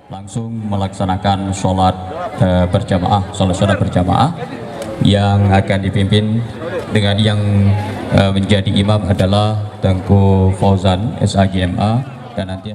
langsung melaksanakan sholat sholat berjamaah yang akan dipimpin dengan yang menjadi imam adalah Tengku Fauzan SAGMA, dan nanti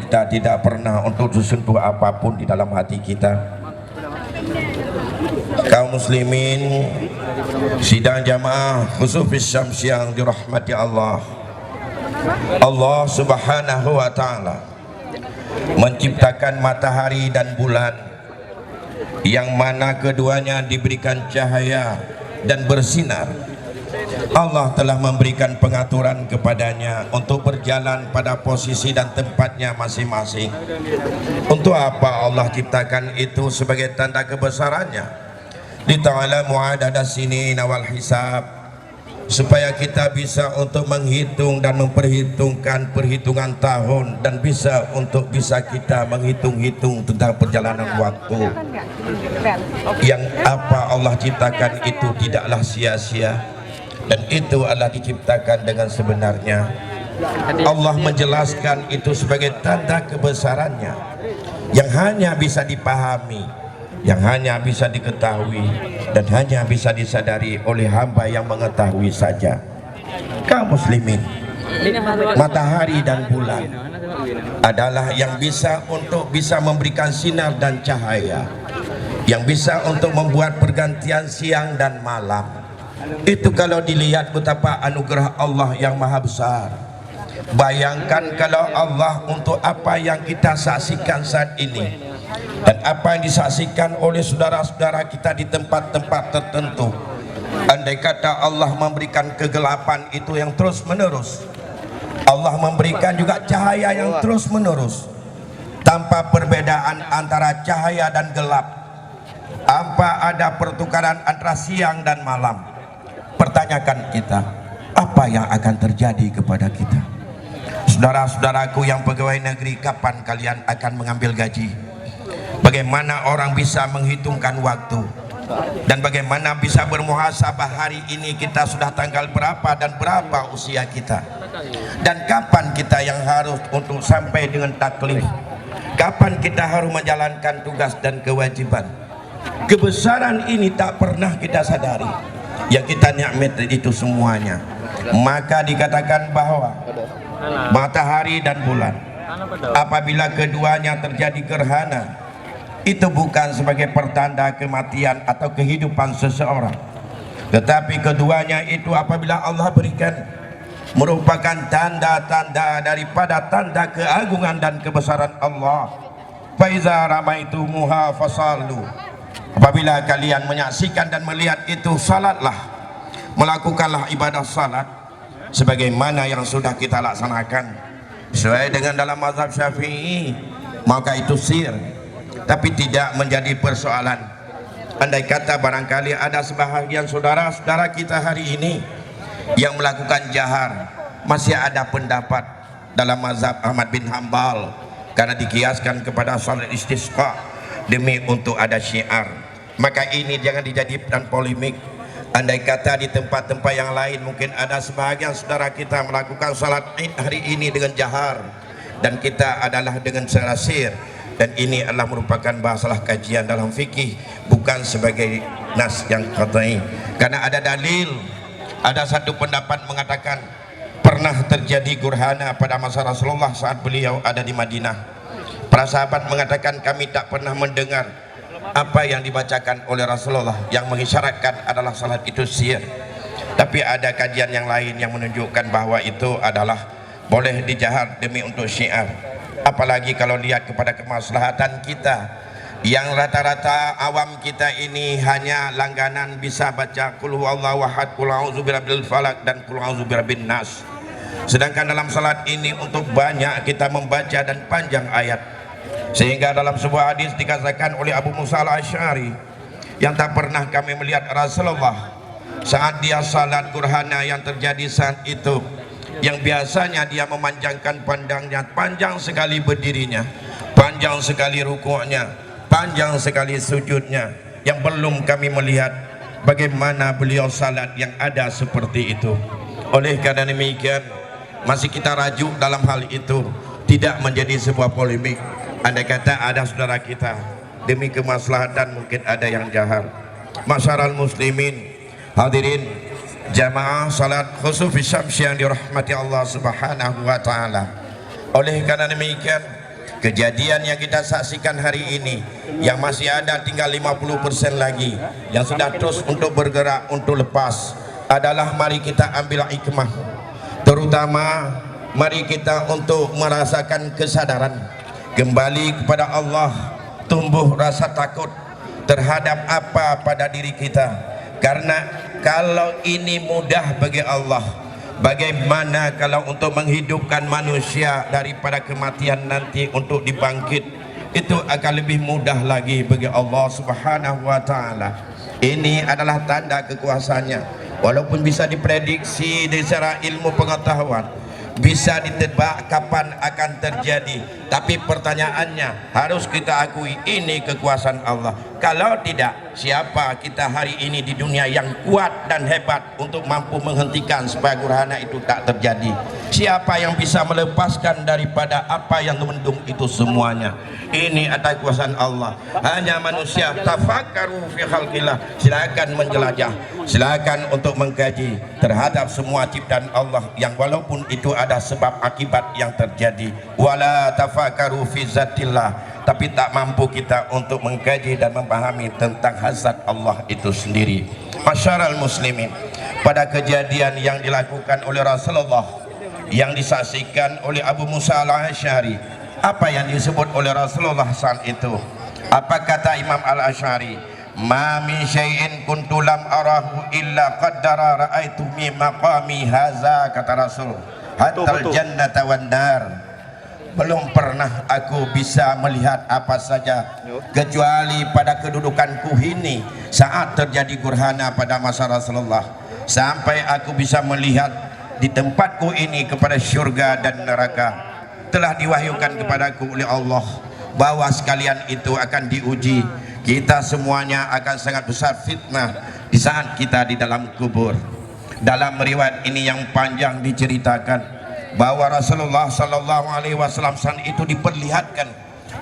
kita tidak pernah untuk disentuh apapun di dalam hati kita. Kaum muslimin sidang jamaah khusufis syams yang dirahmati Allah subhanahu wa ta'ala menciptakan matahari dan bulan yang mana keduanya diberikan cahaya dan bersinar. Allah telah memberikan pengaturan kepadanya untuk berjalan pada posisi dan tempatnya masing-masing. Untuk apa Allah ciptakan itu? Sebagai tanda kebesarannya. Li ta'alamu adada sinin wal hisab, supaya kita bisa untuk menghitung dan memperhitungkan perhitungan tahun, dan bisa kita menghitung-hitung tentang perjalanan waktu. Yang apa Allah ciptakan itu tidaklah sia-sia, dan itu adalah diciptakan dengan sebenarnya. Allah menjelaskan itu sebagai tanda kebesarannya yang hanya bisa dipahami, yang hanya bisa diketahui, dan hanya bisa disadari oleh hamba yang mengetahui saja. Kaum muslimin, matahari dan bulan adalah yang bisa memberikan sinar dan cahaya, yang bisa untuk membuat pergantian siang dan malam. Itu kalau dilihat betapa anugerah Allah yang maha besar. Bayangkan kalau Allah untuk apa yang kita saksikan saat ini dan apa yang disaksikan oleh saudara-saudara kita di tempat-tempat tertentu, andai kata Allah memberikan kegelapan itu yang terus menerus, Allah memberikan juga cahaya yang terus menerus, tanpa perbedaan antara cahaya dan gelap, tanpa ada pertukaran antara siang dan malam. Pertanyakan kita, apa yang akan terjadi kepada kita? Saudara-saudaraku yang pegawai negeri, kapan kalian akan mengambil gaji? Bagaimana orang bisa menghitungkan waktu? Dan bagaimana bisa bermuhasabah hari ini kita sudah tanggal berapa dan berapa usia kita? Dan kapan kita yang harus untuk sampai dengan taklif? Kapan kita harus menjalankan tugas dan kewajiban? Kebesaran ini tak pernah kita sadari. Yang kita nikmat itu semuanya. Maka dikatakan bahwa matahari dan bulan, apabila keduanya terjadi gerhana, itu bukan sebagai pertanda kematian atau kehidupan seseorang, tetapi keduanya itu apabila Allah berikan, merupakan tanda-tanda daripada tanda keagungan dan kebesaran Allah. Faiza ramaitumuha fasallu, apabila kalian menyaksikan dan melihat itu, salatlah, melakukanlah ibadah salat sebagaimana yang sudah kita laksanakan sesuai dengan dalam mazhab Syafi'i, maka itu sir, tapi tidak menjadi persoalan. Andai kata barangkali ada sebahagian saudara-saudara kita hari ini yang melakukan jahar, masih ada pendapat dalam mazhab Ahmad bin Hambal karena dikiaskan kepada salat istisqa demi untuk ada syiar. Maka ini jangan dijadikan polemik. Andai kata di tempat-tempat yang lain mungkin ada sebahagian saudara kita melakukan salat Id hari ini dengan jahar dan kita adalah dengan serasir, dan ini adalah merupakan masalah kajian dalam fikih, bukan sebagai nas yang qat'i. Karena ada dalil, ada satu pendapat mengatakan pernah terjadi gerhana pada masa Rasulullah saat beliau ada di Madinah. Para sahabat mengatakan kami tak pernah mendengar apa yang dibacakan oleh Rasulullah yang mengisyaratkan adalah salat itu sihir. Tapi ada kajian yang lain yang menunjukkan bahwa itu adalah boleh dijahar demi untuk syiar. Apalagi kalau lihat kepada kemaslahatan kita yang rata-rata awam kita ini hanya langganan bisa baca qul huwallahu ahad, qul a'udzu birabbil falaq dan qul a'udzu birabbin nas. Sedangkan dalam salat ini untuk banyak kita membaca dan panjang ayat, sehingga dalam sebuah hadis dikatakan oleh Abu Musa al-Asy'ari yang tak pernah kami melihat Rasulullah saat dia salat gerhana yang terjadi saat itu, yang biasanya dia memanjangkan pandangnya, panjang sekali berdirinya, panjang sekali rukuknya, panjang sekali sujudnya, yang belum kami melihat bagaimana beliau salat yang ada seperti itu. Oleh karena demikian masih kita rajuk dalam hal itu, tidak menjadi sebuah polemik. Andai kata ada saudara kita demi kemaslahatan mungkin ada yang jahar. Masyarul muslimin, hadirin jamaah salat khusuf syamsi yang dirahmati Allah Subhanahu wa taala. Oleh karena demikian, kejadian yang kita saksikan hari ini yang masih ada tinggal 50% lagi yang sudah terus untuk bergerak untuk lepas adalah mari kita ambil hikmah, terutama mari kita untuk merasakan kesadaran kembali kepada Allah, tumbuh rasa takut terhadap apa pada diri kita. Karena kalau ini mudah bagi Allah, bagaimana kalau untuk menghidupkan manusia daripada kematian nanti untuk dibangkit, itu akan lebih mudah lagi bagi Allah Subhanahu wa taala. Ini adalah tanda kekuasaannya. Walaupun bisa diprediksi secara ilmu pengetahuan, bisa ditebak kapan akan terjadi, tapi pertanyaannya harus kita akui ini kekuasaan Allah. Kalau tidak, siapa kita hari ini di dunia yang kuat dan hebat untuk mampu menghentikan supaya gerhana itu tak terjadi? Siapa yang bisa melepaskan daripada apa yang mendung itu semuanya? Ini adalah kekuasaan Allah. Hanya manusia tafakkaru fi khalqillah. Silakan menjelajah, silakan untuk mengkaji terhadap semua ciptaan Allah yang walaupun itu ada sebab akibat yang terjadi. Wala tafakkaru fi zatillah. Tapi tak mampu kita untuk mengkaji dan memahami tentang hazat Allah itu sendiri. Masyarul muslimin, pada kejadian yang dilakukan oleh Rasulullah yang disaksikan oleh Abu Musa al-Asy'ari, apa yang disebut oleh Rasulullah saat itu? Apa kata Imam al-Asy'ari? Ma min syai'in kuntu lam arahu illa qaddara ra'aitu mi maqami haza, kata Rasul, hatta jannata wan nar. Belum pernah aku bisa melihat apa saja kecuali pada kedudukanku ini saat terjadi gerhana pada masa Rasulullah, sampai aku bisa melihat di tempatku ini kepada syurga dan neraka. Telah diwahyukan kepadaku oleh Allah bahwa sekalian itu akan diuji. Kita semuanya akan sangat besar fitnah di saat kita di dalam kubur. Dalam riwayat ini yang panjang diceritakan bahwa Rasulullah sallallahu alaihi wasallam saat itu diperlihatkan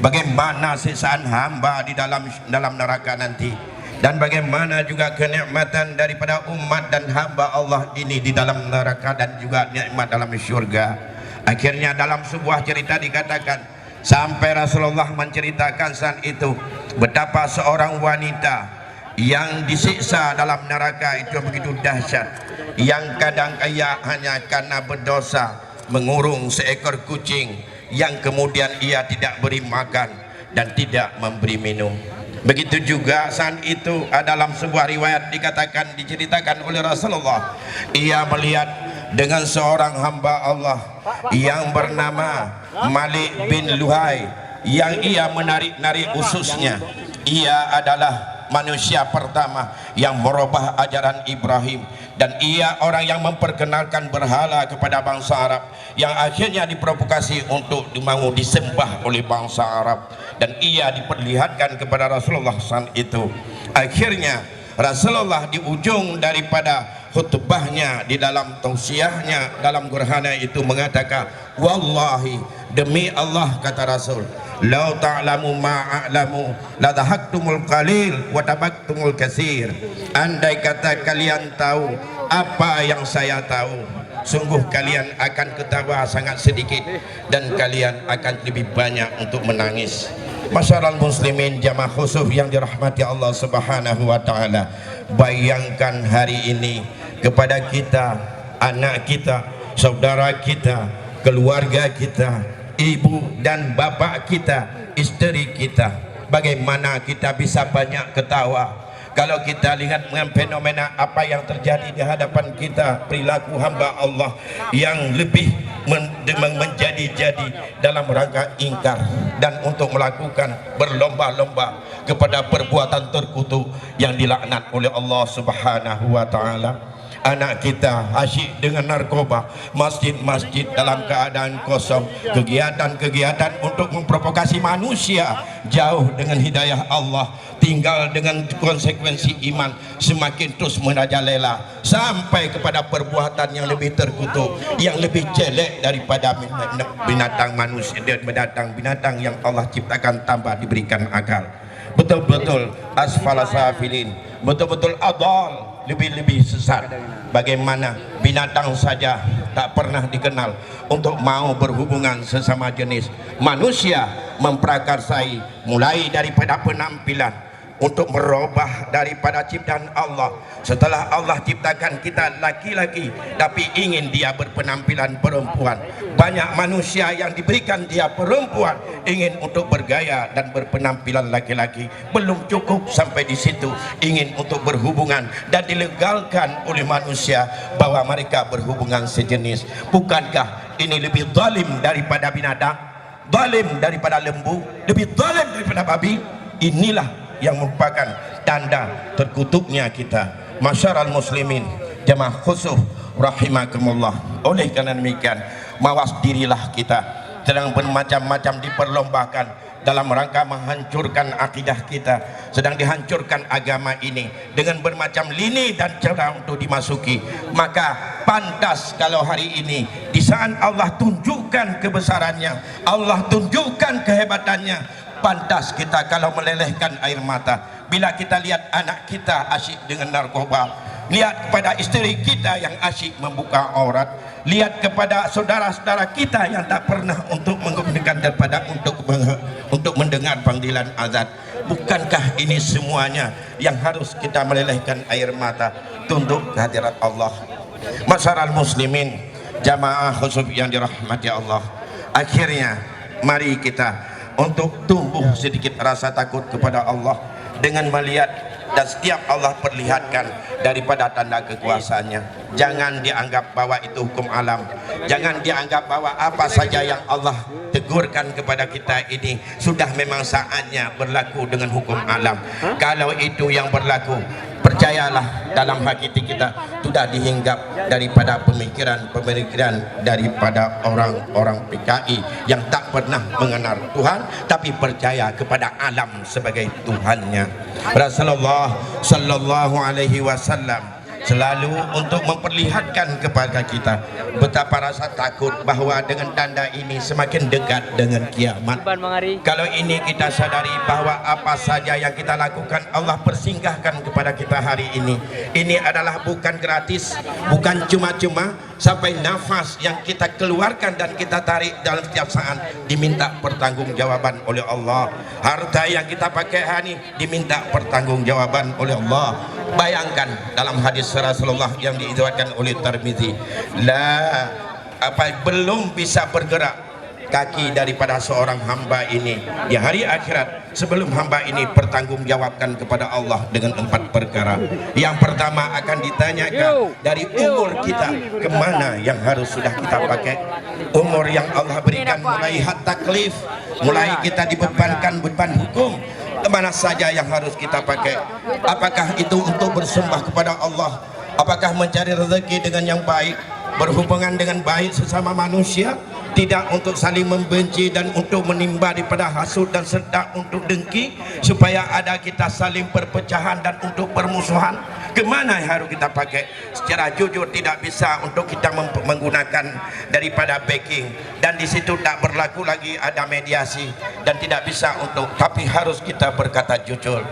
bagaimana siksaan hamba di dalam neraka nanti, dan bagaimana juga kenikmatan daripada umat dan hamba Allah ini di dalam neraka, dan juga nikmat dalam syurga. Akhirnya dalam sebuah cerita dikatakan sampai Rasulullah menceritakan saat itu betapa seorang wanita yang disiksa dalam neraka itu begitu dahsyat, yang kadang kaya hanya karena berdosa mengurung seekor kucing yang kemudian ia tidak beri makan dan tidak memberi minum. Begitu juga saat itu dalam sebuah riwayat dikatakan, diceritakan oleh Rasulullah, ia melihat dengan seorang hamba Allah yang bernama Malik bin Luhai, yang ia menarik-narik ususnya. Ia adalah manusia pertama yang merubah ajaran Ibrahim, dan ia orang yang memperkenalkan berhala kepada bangsa Arab yang akhirnya diprovokasi untuk mau disembah oleh bangsa Arab, dan ia diperlihatkan kepada Rasulullah SAW itu. Akhirnya Rasulullah di ujung daripada khutbahnya, di dalam tausiahnya dalam gerhana itu mengatakan, wallahi, demi Allah, kata Rasul, lau ta'lamu ma'a'lamu la dhahaktumul qalil wa tabaktumul katsir. Andai kata kalian tahu apa yang saya tahu, sungguh kalian akan ketawa sangat sedikit dan kalian akan lebih banyak untuk menangis. Masyarakat muslimin jamaah khusus yang dirahmati Allah Subhanahu wa taala, bayangkan hari ini kepada kita, anak kita, saudara kita, keluarga kita, ibu dan bapak kita, istri kita, bagaimana kita bisa banyak ketawa kalau kita lihat dengan fenomena apa yang terjadi di hadapan kita, perilaku hamba Allah yang lebih menjadi-jadi dalam rangka ingkar dan untuk melakukan berlomba-lomba kepada perbuatan terkutuk yang dilaknat oleh Allah Subhanahu wa taala. Anak kita asyik dengan narkoba, masjid-masjid dalam keadaan kosong, kegiatan-kegiatan untuk memprovokasi manusia jauh dengan hidayah Allah, tinggal dengan konsekuensi iman semakin terus merajalela sampai kepada perbuatan yang lebih terkutuk, yang lebih jelek daripada binatang manusia, binatang yang Allah ciptakan tanpa diberikan akal. Betul-betul asfala safilin, betul-betul adal, lebih-lebih sesat. Bagaimana binatang saja tak pernah dikenal untuk mau berhubungan sesama jenis. Manusia memprakarsai mulai daripada penampilan untuk merubah daripada ciptaan Allah. Setelah Allah ciptakan kita laki-laki tapi ingin dia berpenampilan perempuan. Banyak manusia yang diberikan dia perempuan ingin untuk bergaya dan berpenampilan laki-laki. Belum cukup sampai di situ, ingin untuk berhubungan dan dilegalkan oleh manusia bahwa mereka berhubungan sejenis. Bukankah ini lebih zalim daripada binatang, zalim daripada lembu, lebih zalim daripada babi? Inilah yang merupakan tanda terkutuknya kita. Masyarakat muslimin jamaah khusus rahimakumullah. Oleh karena demikian, mawas dirilah kita, sedang bermacam-macam diperlombakan dalam rangka menghancurkan akidah kita, sedang dihancurkan agama ini dengan bermacam lini dan cara untuk dimasuki. Maka pantas kalau hari ini di saat Allah tunjukkan kebesarannya, Allah tunjukkan kehebatannya, pantas kita kalau melelehkan air mata bila kita lihat anak kita asyik dengan narkoba, lihat kepada istri kita yang asyik membuka aurat, lihat kepada saudara-saudara kita yang tak pernah untuk mendengar daripada untuk mendengar panggilan azan. Bukankah ini semuanya yang harus kita melelehkan air mata tunduk kehadirat Allah? Masyarakat muslimin jamaah khusus yang dirahmati Allah, akhirnya mari kita untuk tumbuh sedikit rasa takut kepada Allah dengan melihat dan setiap Allah perlihatkan daripada tanda kekuasaannya. Jangan dianggap bahwa itu hukum alam, jangan dianggap bahwa apa saja yang Allah tegurkan kepada kita ini sudah memang saatnya berlaku dengan hukum alam. Kalau itu yang berlaku, percayalah dalam hati kita sudah dihinggap daripada pemikiran-pemikiran daripada orang-orang PKI yang tak pernah mengenal Tuhan tapi percaya kepada alam sebagai Tuhannya. Rasulullah sallallahu alaihi wasallam selalu untuk memperlihatkan kepada kita betapa rasa takut bahwa dengan tanda ini semakin dekat dengan kiamat. Kalau ini kita sadari bahwa apa saja yang kita lakukan Allah persinggahkan kepada kita hari ini, ini adalah bukan gratis, bukan cuma-cuma. Sampai nafas yang kita keluarkan dan kita tarik dalam setiap saat diminta pertanggungjawaban oleh Allah. Harta yang kita pakai hari ini diminta pertanggungjawaban oleh Allah. Bayangkan dalam hadis Rasulullah yang diriwayatkan oleh Tirmizi, belum bisa bergerak kaki daripada seorang hamba ini di hari akhirat sebelum hamba ini pertanggungjawabkan kepada Allah dengan 4 perkara. Yang pertama akan ditanyakan dari umur kita kemana yang harus sudah kita pakai, umur yang Allah berikan mulai had taklif, mulai kita dibebankan beban hukum, Mana saja yang harus kita pakai? Apakah itu untuk bersembah kepada Allah? Apakah mencari rezeki dengan yang baik, berhubungan dengan baik sesama manusia, tidak untuk saling membenci dan untuk menimba daripada hasud dan serta untuk dengki, supaya ada kita saling perpecahan dan untuk permusuhan? Kemana yang harus kita pakai? Secara jujur tidak bisa untuk kita menggunakan daripada backing, dan di situ tak berlaku lagi ada mediasi, dan tidak bisa untuk, tapi harus kita berkata jujur.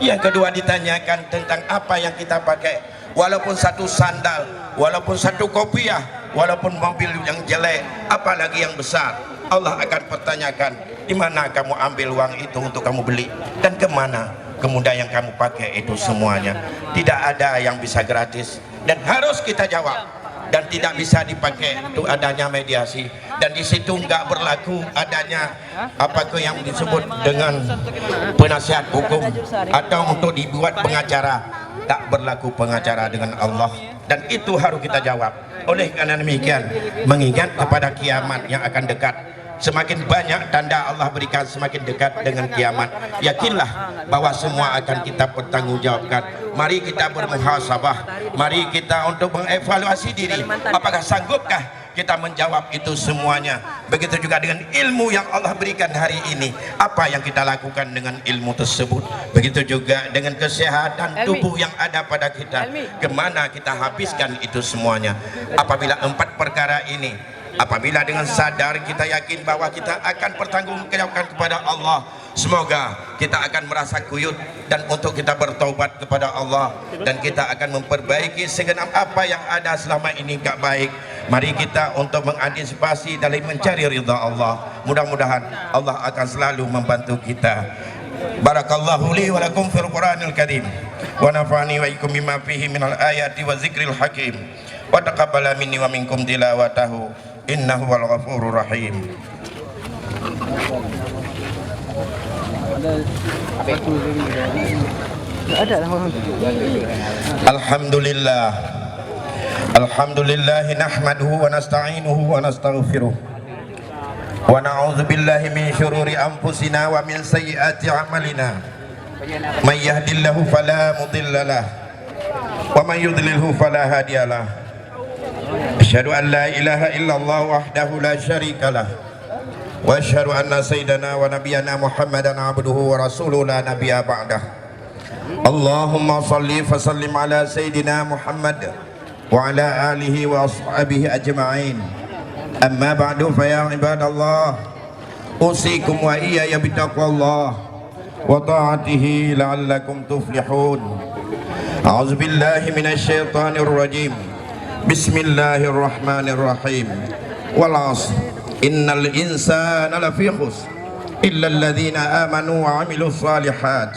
Yang kedua ditanyakan tentang apa yang kita pakai, walaupun satu sandal, walaupun satu kopiah, walaupun mobil yang jelek, apalagi yang besar, Allah akan pertanyakan, di mana kamu ambil uang itu untuk kamu beli, dan kemana kemudian yang kamu pakai itu semuanya. Tidak ada yang bisa gratis, dan harus kita jawab, dan tidak bisa dipakai untuk adanya mediasi, dan di situ nggak berlaku adanya apakah yang disebut dengan penasihat hukum atau untuk dibuat pengacara. Tak berlaku pengacara dengan Allah, dan itu harus kita jawab. Oleh karena demikian, mengingat kepada kiamat yang akan dekat, semakin banyak tanda Allah berikan semakin dekat dengan kiamat, yakinlah bahwa semua akan kita pertanggungjawabkan. Mari kita bermuhasabah, mari kita untuk mengevaluasi diri, apakah sanggupkah kita menjawab itu semuanya. Begitu juga dengan ilmu yang Allah berikan hari ini, apa yang kita lakukan dengan ilmu tersebut. Begitu juga dengan kesehatan tubuh yang ada pada kita, kemana kita habiskan itu semuanya. Apabila 4 perkara ini, apabila dengan sadar kita yakin bahwa kita akan bertanggungjawabkan kepada Allah, semoga kita akan merasa kuyut dan untuk kita bertaubat kepada Allah, dan kita akan memperbaiki segenap apa yang ada selama ini gak baik. Mari kita untuk mengantisipasi dalam mencari ridha Allah. Mudah-mudahan Allah akan selalu membantu kita. Barakallahu li wa lakum fil Qur'anil Karim, wa nafa'ani wa iyyakum bima fihi minal ayati wa zikril hakim, wa taqabbala minni wa minkum tilawatahu innahu wal ghafurur rahim. Alhamdulillah, alhamdulillah nahmaduhu wa nasta'inuhu wa nastaghfiruh wa na'udzu billahi min syururi anfusina wa min sayyiati a'malina. May yahdihillahu fala mudhillalah wa may yudlilhu fala hadiyalah. Asyhadu an la ilaha illallah wahdahu la syarikalah wa asyhadu anna sayyidana wa nabiyyana Muhammadan abduhu wa rasuluhu la nabiyya ba'dah. Allahumma salli fa sallim ala sayyidina Muhammad wa ala alihi wa ashabihi ajma'in. Amma ba'du, fa ya ibadallah, usikum wa iyaya bitaqwallah wa ta'atihi la'allakum tuflihun. A'udzu billahi minasy syaithanir rajim. Bismillahirrahmanirrahim. Wal 'asr innal insana lafi khusr illa alladhina amanu wa 'amilus shalihat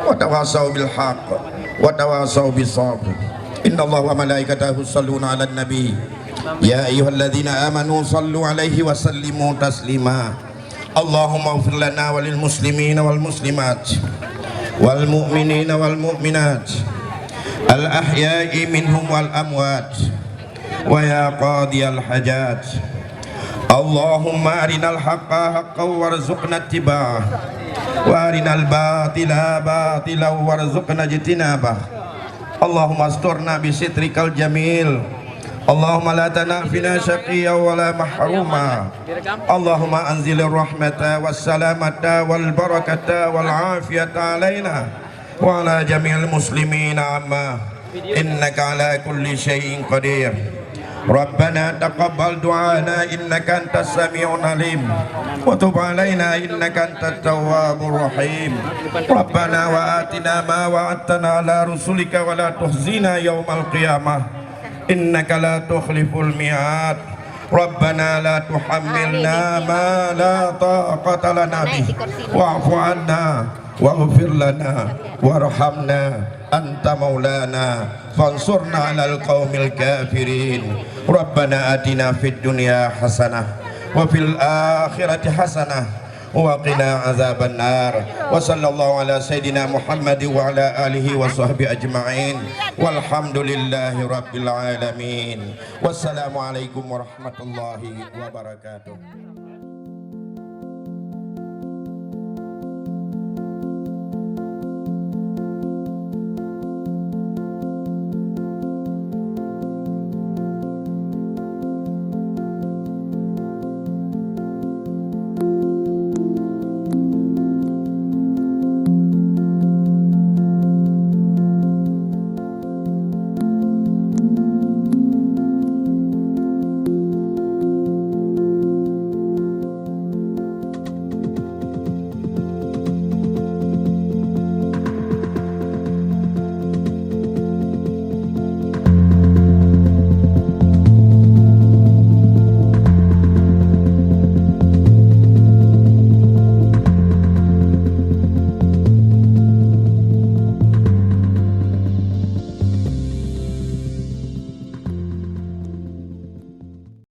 wa tawassaw bil haqq wa tawassaw bis sabr. Innallaha wa malaikatahu yusholluna 'alan nabi ya ayyuhalladzina amanu shallu 'alaihi wa sallimu taslima. Allahumma ighfir lana wa lil muslimina wal muslimat wal mu'minina wal mu'minat al ahya'i minhum wal amwat wa ya qadiyal hajat. Allahumma arinal haqqa haqqan warzuqna ittiba'ah wa arinal batila batilan warzuqna ijtinabah. Allahumma asturna bisitrikal jamil. Allahumma la tanafina syaqiyya wa la mahruma. Allahumma anzilir rahmata wassalamata wal barakata wal afiyata alaina wa ala jami'il muslimina amma innaka ala kulli syai'in qadir. Rabbana taqabbal du'ana innaka antas sami'un alim wa tub alaina innaka antat tawwabur rahim. Rabbana wa atina ma wa'adtana ala rusulika wa la tuhzina yaumal qiyamah innaka la tukhliful mi'ad. Rabbana la tuhammilna ma la taqata lana bih wa'fu 'anna waghfir lana warhamna anta maulana fansurna 'alal qaumil kafirin. Rabbana atina fid dunya hasanah wa fil akhirati hasanah wa qina azaban nar. Wa sallallahu ala sayidina Muhammad wa ala alihi wa sahbihi ajma'in walhamdulillahi rabbil alamin. Wassalamu alaikum warahmatullahi wabarakatuh.